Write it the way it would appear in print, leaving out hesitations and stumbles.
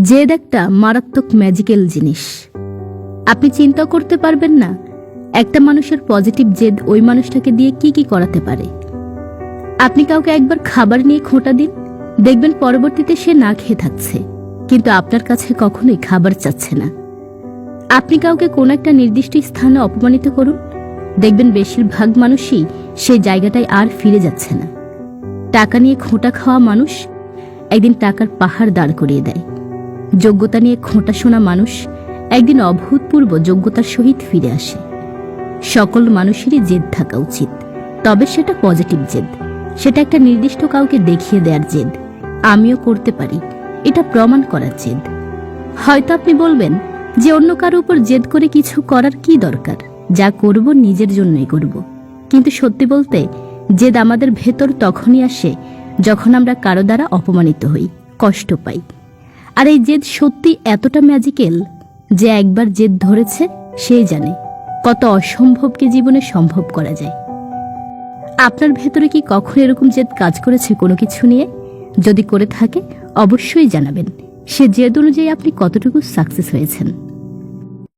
জেদ একটা মারাত্মক ম্যাজিক্যাল জিনিস। আপনি চিন্তা করতে পারবেন না একটা মানুষের পজিটিভ জেদ ওই মানুষটাকে দিয়ে কি কি করাতে পারে। আপনি কাউকে একবার খাবার নিয়ে খোঁটা দিন, দেখবেন পরবর্তীতে সে না খেয়ে থাকছে, কিন্তু আপনার কাছে কখনোই খাবার চাচ্ছে না। আপনি কাউকে কোন একটা নির্দিষ্ট স্থানে অপমানিত করুন, দেখবেন বেশিরভাগ মানুষই সেই জায়গাটায় আর ফিরে যাচ্ছে না। টাকা নিয়ে খোঁটা খাওয়া মানুষ একদিন টাকার পাহাড় দাঁড় করিয়ে দেয়। যোগ্যতা নিয়ে খোঁটা শোনা মানুষ একদিন অভূতপূর্ব যোগ্যতার সহিত ফিরে আসে। সকল মানুষেরই জেদ থাকা উচিত, তবে সেটা পজিটিভ জেদ। সেটা একটা নির্দিষ্ট কাউকে দেখিয়ে দেওয়ার জেদ, আমিও করতে পারি, এটা প্রমাণ করার জেদ। হয়তো আপনি বলবেন যে অন্য কারো উপর জেদ করে কিছু করার কি দরকার, যা করব নিজের জন্যই করব। কিন্তু সত্যি বলতে জেদ আমাদের ভেতর তখনই আসে যখন আমরা কারো দ্বারা অপমানিত হই, কষ্ট পাই। আর এই জেদ সত্যি এতটা ম্যাজিক্যাল যে একবার জেদ ধরেছে সেই জানে কত অসম্ভবকে জীবনে সম্ভব করা যায়। আপনার ভেতরে কি কখনো এরকম জেদ কাজ করেছে কোনো কিছু নিয়ে? যদি করে থাকে অবশ্যই জানাবেন, সে জেদ অনুযায়ী আপনি কতটুকু সাকসেস হয়েছেন।